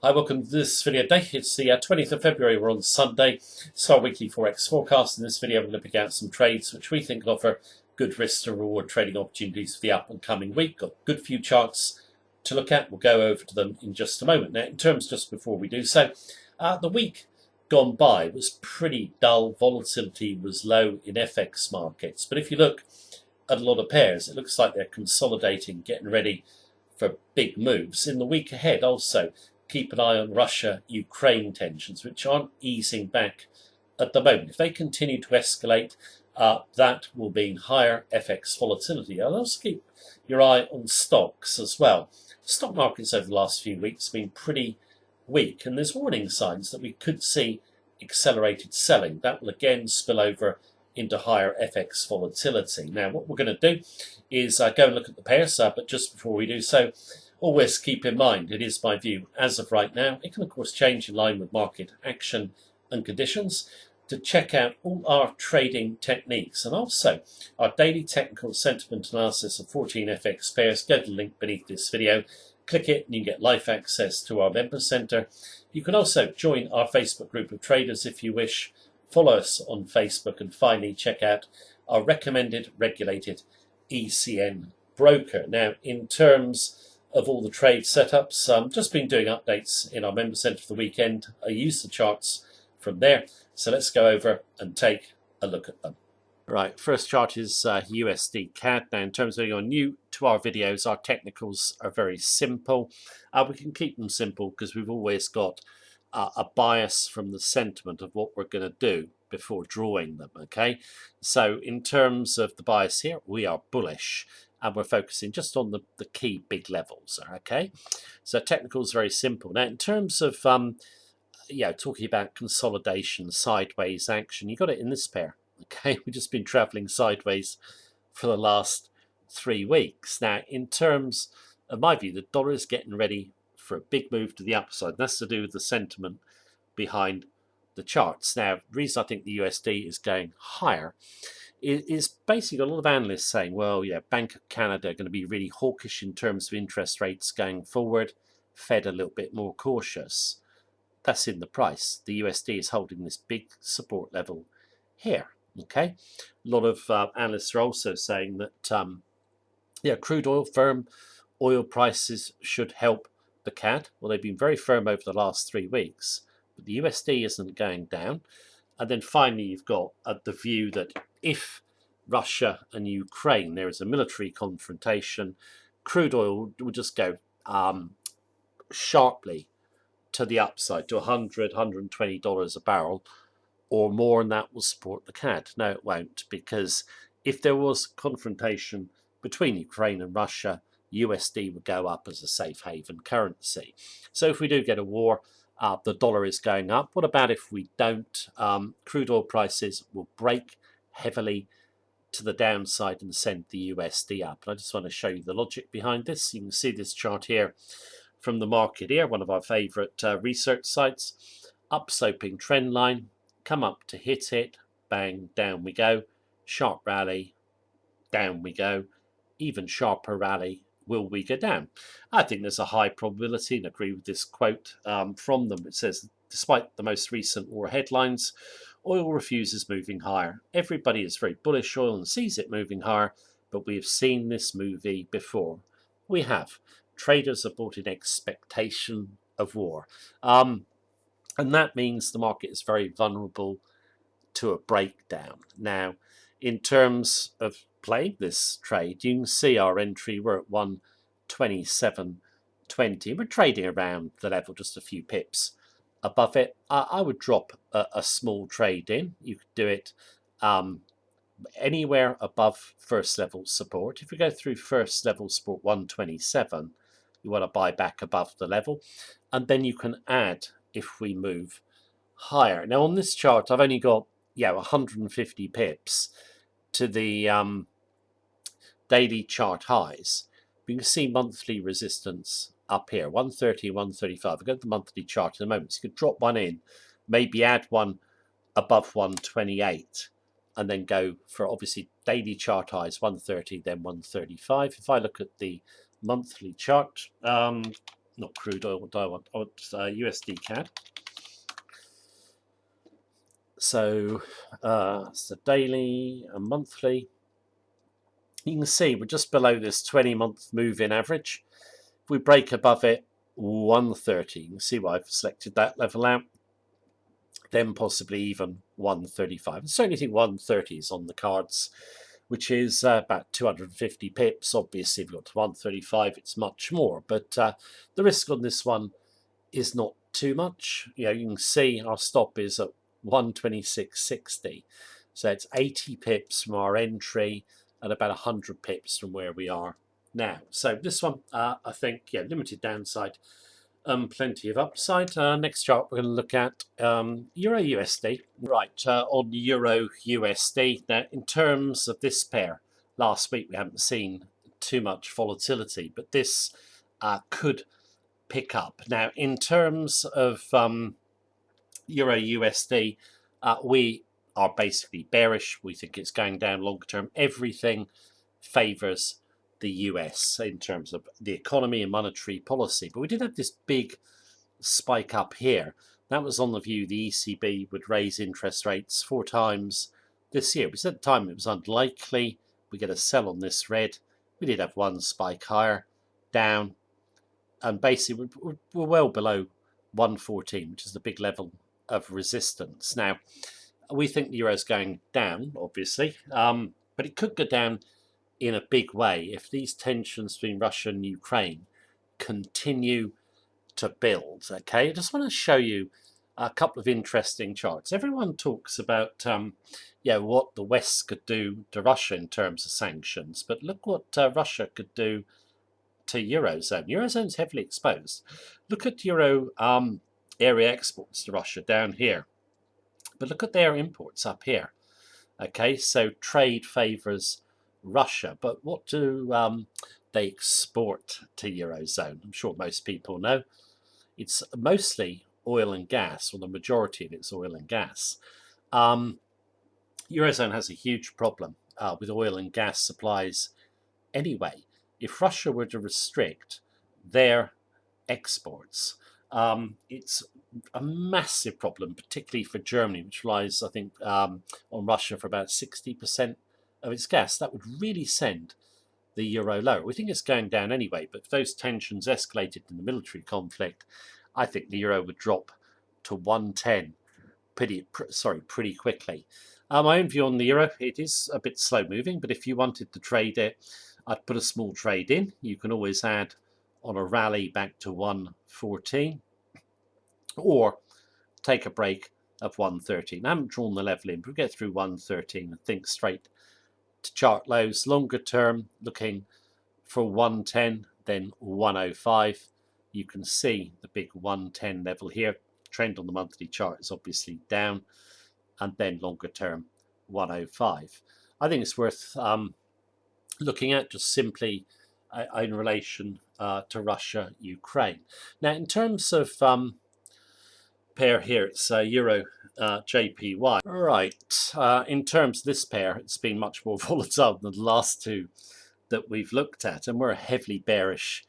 Hi, welcome to this video day. It's the 20th of February, we're on Sunday. It's our weekly Forex forecast. In this video, we're going to pick out some trades which we think offer good risk to reward trading opportunities for the up and coming week. Got a good few charts to look at. We'll go over to them in just a moment. Now, in terms, just before we do so, the week gone by was pretty dull. Volatility was low in FX markets. But if you look at a lot of pairs, it looks like they're consolidating, getting ready for big moves. In the week ahead also, keep an eye on Russia-Ukraine tensions, which aren't easing back at the moment. If they continue to escalate, that will mean higher FX volatility. And also keep your eye on stocks as well. Stock markets over the last few weeks have been pretty weak, and there's warning signs that we could see accelerated selling. That will again spill over into higher FX volatility. Now, what we're going to do is go and look at the pairs, but just before we do so, always keep in mind, it is my view as of right now. It can, of course, change in line with market action and conditions. To check out all our trading techniques and also our daily technical sentiment analysis of 14 FX pairs, go to the link beneath this video. Click it and you get live access to our member center. You can also join our Facebook group of traders if you wish. Follow us on Facebook, and finally check out our Recommended Regulated ECN broker. Now, in terms of all the trade setups, just been doing updates in our member center for the weekend. I use the charts from there. So let's go over and take a look at them. Right, first chart is USD CAD. Now, in terms of anyone new to our videos, our technicals are very simple. We can keep them simple because we've always got a bias from the sentiment of what we're going to do before drawing them, okay? So in terms of the bias here, we are bullish, and we're focusing just on the key big levels, okay? So technical is very simple. Now, in terms of talking about consolidation, sideways action, you got it in this pair, okay? We've just been traveling sideways for the last 3 weeks. Now, in terms of my view, the dollar is getting ready for a big move to the upside. And that's to do with the sentiment behind the charts. Now, the reason I think the USD is going higher is basically a lot of analysts saying, well, yeah, Bank of Canada are going to be really hawkish in terms of interest rates going forward, Fed a little bit more cautious. That's in the price. The USD is holding this big support level here. Okay, a lot of analysts are also saying that crude oil, firm oil prices should help the CAD. Well, they've been very firm over the last 3 weeks, but the USD isn't going down. And then finally, you've got the view that if Russia and Ukraine, there is a military confrontation, crude oil will just go sharply to the upside to $100, $120 a barrel or more, and that will support the CAD. No, it won't, because if there was confrontation between Ukraine and Russia, USD would go up as a safe haven currency. So if we do get a war, the dollar is going up. What about if we don't? Crude oil prices will break heavily to the downside and send the USD up. And I just want to show you the logic behind this. You can see this chart here from the market here, one of our favorite research sites. Upsloping trend line, come up to hit it, bang, down we go. Sharp rally, down we go. Even sharper rally, will we go down? I think there's a high probability, and agree with this quote from them. It says, despite the most recent war headlines, oil refuses moving higher. Everybody is very bullish oil and sees it moving higher, but we have seen this movie before. We have. Traders are bought in expectation of war. And that means the market is very vulnerable to a breakdown. Now, in terms of playing this trade, you can see our entry, we're at 127.20. We're trading around the level, just a few pips above it. I would drop a small trade in. You could do it anywhere above first level support. If we go through first level support 127, you want to buy back above the level, and then you can add if we move higher. Now on this chart, I've only got 150 pips to the daily chart highs. You can see monthly resistance up here, 130, 135. I'll go to the monthly chart in a moment. So you could drop one in, maybe add one above 128, and then go for obviously daily chart highs, 130, then 135. If I look at the monthly chart, not crude oil. What do I want? I want USD CAD. So it's a daily, a monthly. You can see we're just below this 20-month move-in average. If we break above it, 130. You can see why I've selected that level out. Then possibly even 135. I certainly think 130 is on the cards, which is about 250 pips. Obviously, if we got to 135, it's much more. But the risk on this one is not too much. You can see our stop is at 126.60. So it's 80 pips from our entry and about 100 pips from where we are now. So this one, I think, limited downside, plenty of upside. Next chart, we're going to look at Euro USD. Right, on Euro USD. Now, in terms of this pair, last week we haven't seen too much volatility, but this could pick up. Now, in terms of Euro USD, we are basically bearish. We think it's going down longer term. Everything favours the US in terms of the economy and monetary policy. But we did have this big spike up here. That was on the view the ECB would raise interest rates 4 times this year. We said at the time it was unlikely. We get a sell on this red. We did have one spike higher, down, and basically we're well below 114, which is the big level of resistance. Now, we think the euro's going down, obviously, but it could go down in a big way if these tensions between Russia and Ukraine continue to build. Okay, I just want to show you a couple of interesting charts. Everyone talks about what the West could do to Russia in terms of sanctions, but look what Russia could do to Eurozone. Eurozone's heavily exposed. Look at Euro area exports to Russia down here, but look at their imports up here. Okay, so trade favours Russia, but what do they export to Eurozone? I'm sure most people know. It's mostly oil and gas, or the majority of it's oil and gas. Eurozone has a huge problem with oil and gas supplies anyway. If Russia were to restrict their exports, it's a massive problem, particularly for Germany, which relies, I think, on Russia for about 60% of its gas. That would really send the euro lower. We think it's going down anyway, but if those tensions escalated in the military conflict, I think the euro would drop to 110 pretty quickly. My own view on the euro, it is a bit slow moving, but if you wanted to trade it, I'd put a small trade in. You can always add on a rally back to 114 or take a break of 113. I haven't drawn the level in, but we get through 113 and think straight to chart lows. Longer term, looking for 110, then 105. You can see the big 110 level here. Trend on the monthly chart is obviously down, and then longer term 105. I think it's worth looking at just simply in relation to Russia, Ukraine. Now, in terms of pair here, it's Euro JPY. Right, in terms of this pair, it's been much more volatile than the last two that we've looked at, and we're heavily bearish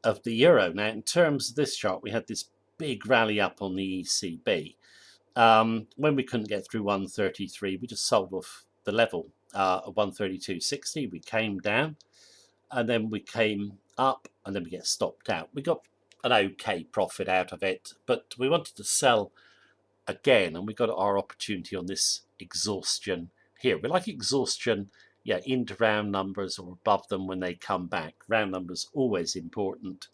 of the euro. Now, in terms of this chart, we had this big rally up on the ECB. When we couldn't get through 133, we just sold off the level of 132.60. We came down, and then we came up, and then we get stopped out. We got an okay profit out of it, but we wanted to sell again, and we got our opportunity on this exhaustion here. We like exhaustion, into round numbers or above them when they come back. Round numbers always important,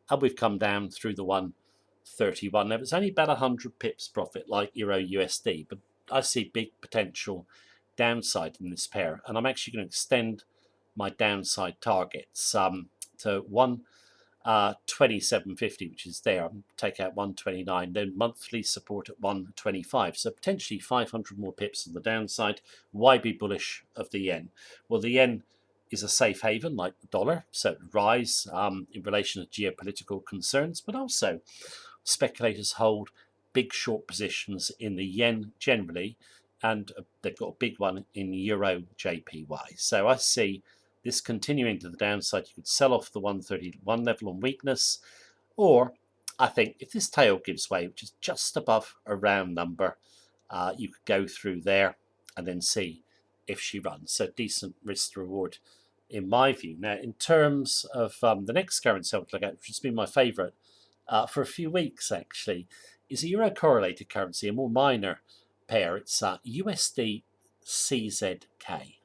and we've come down through the 131. Now, it's only about 100 pips profit like Euro USD, but I see big potential downside in this pair, and I'm actually going to extend my downside targets to 127.50, which is there. I'm take out 129, then monthly support at 125. So potentially 500 more pips on the downside. Why be bullish of the yen? Well, the yen is a safe haven like the dollar, so it rise in relation to geopolitical concerns, but also speculators hold big short positions in the yen generally, and they've got a big one in Euro JPY. So I see this continuing to the downside. You could sell off the 131 level on weakness, Or I think if this tail gives way, which is just above a round number, you could go through there and then see if she runs. So decent risk to reward in my view. Now, in terms of the next currency I would look at, which has been my favourite for a few weeks actually, is a euro correlated currency, a more minor pair. It's USD CZK.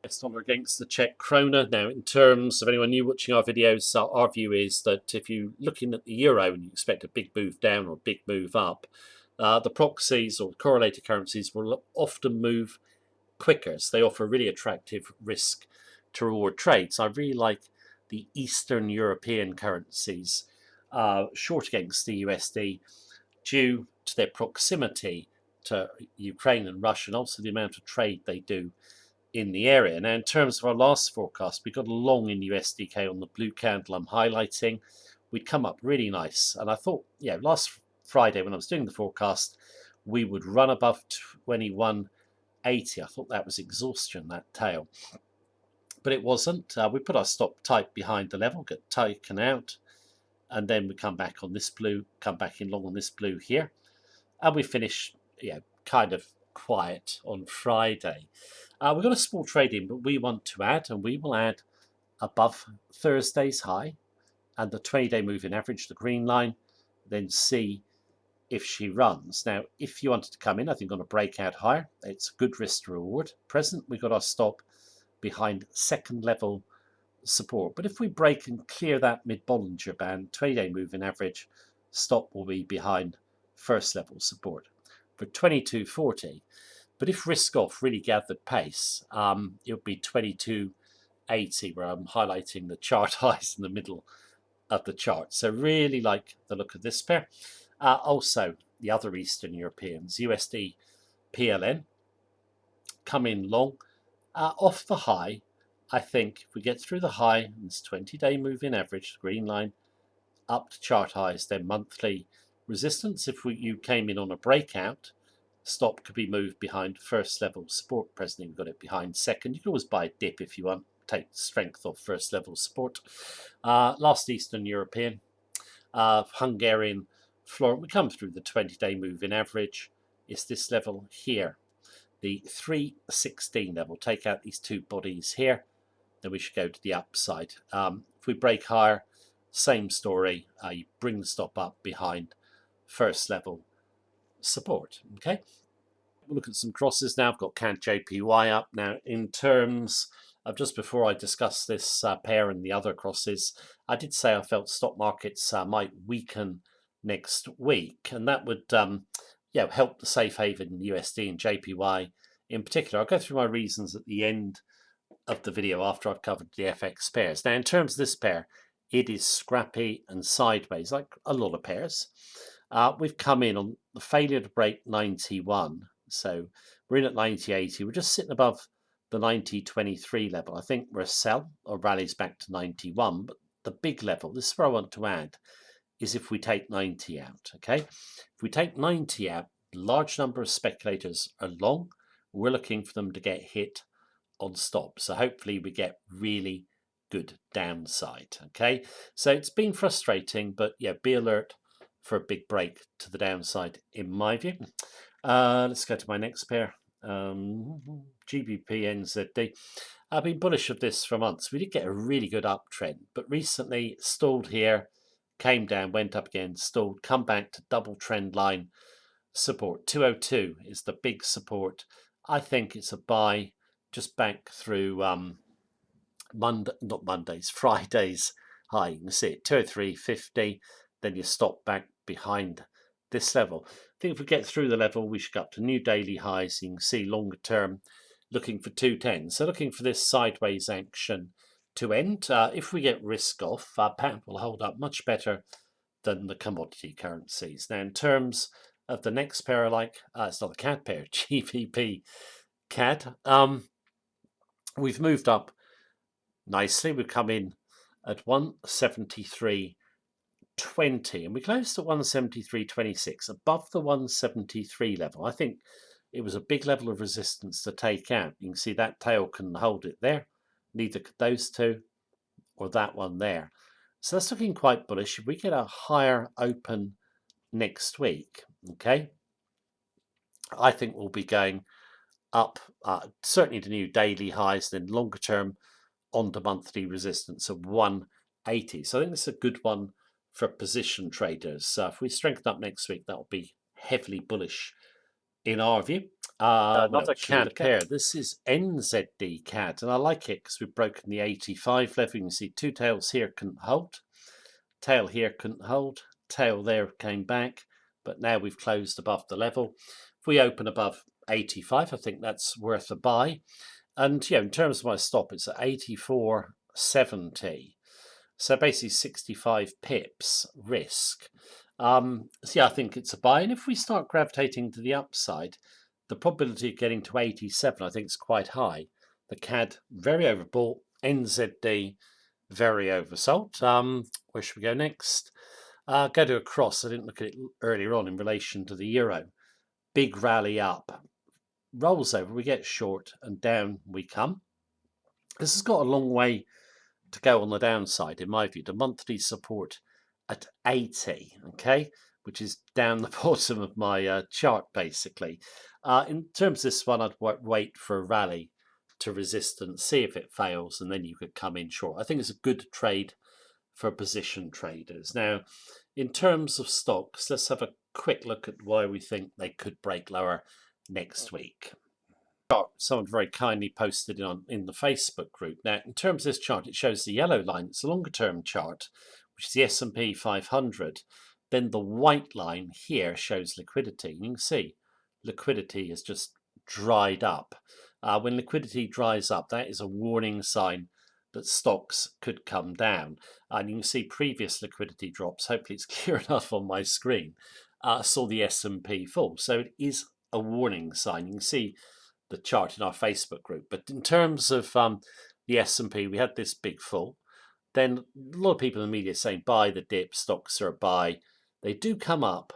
US dollar against the Czech krona. Now, in terms of anyone new watching our videos, our view is that if you're looking at the euro and you expect a big move down or a big move up, the proxies or correlated currencies will often move quicker. So they offer really attractive risk to reward trades. I really like the Eastern European currencies short against the USD due to their proximity to Ukraine and Russia, and also the amount of trade they do in the area. Now, in terms of our last forecast, we got long in USDK on the blue candle I'm highlighting. We'd come up really nice. And I thought, yeah, last Friday when I was doing the forecast, we would run above 21.80. I thought that was exhaustion, that tail. But it wasn't. We put our stop tight behind the level, get taken out, and then we come back on this blue, come back in long on this blue here. And we finish, kind of quiet on Friday. We've got a small trade in, but we want to add, and we will add above Thursday's high and the 20-day moving average, the green line, then see if she runs. Now, if you wanted to come in, I think on a breakout higher, it's a good risk to reward. Present, we've got our stop behind second level support. But if we break and clear that mid-Bollinger Band, 20-day moving average, stop will be behind first level support for 22.40. But if risk off really gathered pace, it would be 22.80, where I'm highlighting the chart highs in the middle of the chart. So really like the look of this pair. Also, the other Eastern Europeans, USD PLN, come in long. Off the high, I think if we get through the high, and this 20-day moving average, the green line, up to chart highs, then monthly resistance. If you came in on a breakout, stop could be moved behind first level support. Presently, we've got it behind second. You can always buy a dip if you want, take strength off first level support. Last Eastern European, Hungarian florin, we come through the 20-day moving average. It's this level here, the 316 level. Take out these two bodies here, then we should go to the upside. If we break higher, same story. You bring the stop up behind first level support. Okay, we'll look at some crosses now. I've got CAD JPY up now. In terms of, just before I discuss this pair and the other crosses, I did say I felt stock markets might weaken next week, and that would help the safe haven USD and JPY in particular. I'll go through my reasons at the end of the video after I've covered the FX pairs. Now, in terms of this pair, it is scrappy and sideways, like a lot of pairs. We've come in on the failure to break 91. So we're in at 90.80. We're just sitting above the 90.23 level. I think we're a sell or rallies back to 91. But the big level, this is where I want to add, is if we take 90 out. Okay, if we take 90 out, a large number of speculators are long. We're looking for them to get hit on stop. So hopefully we get really good downside. Okay, so it's been frustrating, but yeah, be alert for a big break to the downside in my view. Let's go to my next pair, GBP NZD. I've been bullish of this for months. We did get a really good uptrend, but recently stalled here, came down, went up again, stalled, come back to double trend line support. 202 is the big support. I think it's a buy just back through Friday's high. You can see it, 203.50. Then you stop back behind this level. I think if we get through the level, we should go up to new daily highs. You can see longer term looking for 210. So looking for this sideways action to end. If we get risk off, pound will hold up much better than the commodity currencies. Now, in terms of the next pair I like, it's not a CAD pair, GBP CAD. We've moved up nicely. We've come in at 173.20 and we closed at 173.26, above the 173 level. I think it was a big level of resistance to take out. You can see that tail can hold it there. Neither could those two or that one there. So that's looking quite bullish. If we get a higher open next week, okay, I think we'll be going up certainly to new daily highs, then longer term onto monthly resistance of 180. So I think it's a good one for position traders. So if we strengthen up next week, that will be heavily bullish in our view. What else should we look at? This is NZD CAD, and I like it because we've broken the 85 level. You can see two tails here couldn't hold, tail here couldn't hold, tail there came back, but now we've closed above the level. If we open above 85, I think that's worth a buy. And in terms of my stop, it's at 84.70. So basically 65 pips risk. So I think it's a buy. And if we start gravitating to the upside, the probability of getting to 87, I think, is quite high. The CAD, very overbought. NZD, very oversold. Where should we go next? Go to a cross. I didn't look at it earlier on in relation to the euro. Big rally up. Rolls over, we get short, and down we come. This has got a long way to go on the downside, in my view. The monthly support at 80, okay, which is down the bottom of my chart, basically. In terms of this one, I'd wait for a rally to resistance, see if it fails, and then you could come in short. I think it's a good trade for position traders. Now, in terms of stocks, let's have a quick look at why we think they could break lower next week. Someone very kindly posted it in the Facebook group. Now, in terms of this chart, it shows the yellow line. It's a longer term chart, which is the S&P 500. Then the white line here shows liquidity. You can see liquidity has just dried up. When liquidity dries up, that is a warning sign that stocks could come down. And you can see previous liquidity drops. Hopefully it's clear enough on my screen. Saw the S&P fall. So it is a warning sign. You can see the chart in our Facebook group. But in terms of the S&P, we had this big fall. Then a lot of people in the media saying buy the dip, stocks are a buy. They do come up,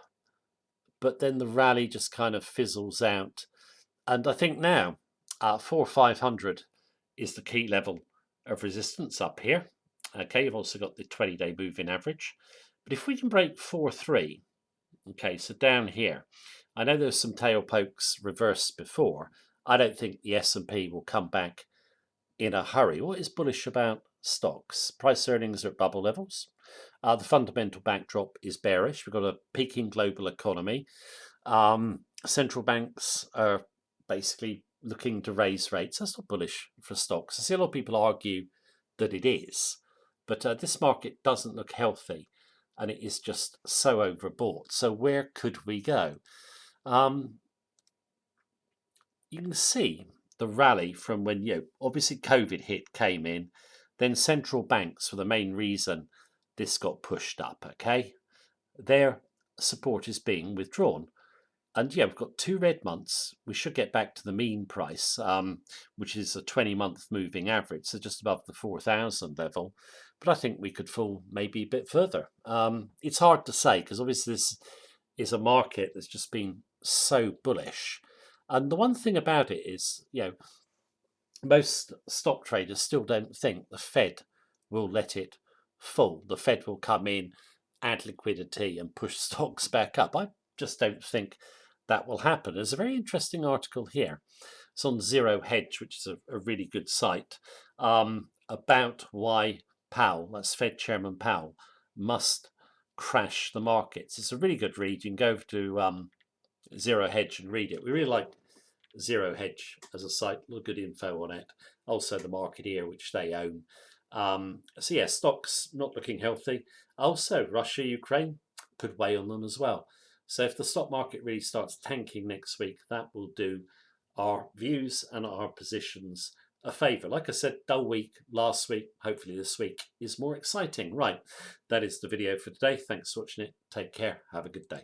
but then the rally just kind of fizzles out. And I think now 4,500 is the key level of resistance up here. Okay, you've also got the 20-day moving average. But if we can break 4.3, okay, so down here, I know there's some tail pokes reversed before. I don't think the S&P will come back in a hurry. What is bullish about stocks? Price earnings are at bubble levels. The fundamental backdrop is bearish. We've got a peaking global economy. Central banks are basically looking to raise rates. That's not bullish for stocks. I see a lot of people argue that it is, but this market doesn't look healthy, and it is just so overbought. So where could we go? You can see the rally from when, obviously COVID hit, came in, then central banks were the main reason this got pushed up, okay? Their support is being withdrawn. And we've got 2 red months. We should get back to the mean price, which is a 20-month moving average, so just above the 4,000 level. But I think we could fall maybe a bit further. It's hard to say because obviously this is a market that's just been so bullish. And the one thing about it is, most stock traders still don't think the Fed will let it fall. The Fed will come in, add liquidity and push stocks back up. I just don't think that will happen. There's a very interesting article here. It's on Zero Hedge, which is a really good site, about why Powell, that's Fed Chairman Powell, must crash the markets. It's a really good read. You can go over to Zero Hedge and read it. We really like Zero Hedge as a site. A lot of good info on it. Also the Marketeer, which they own. So stocks not looking healthy. Also, Russia, Ukraine could weigh on them as well. So if the stock market really starts tanking next week, that will do our views and our positions a favour. Like I said, dull week last week. Hopefully this week is more exciting. Right, that is the video for today. Thanks for watching it. Take care. Have a good day.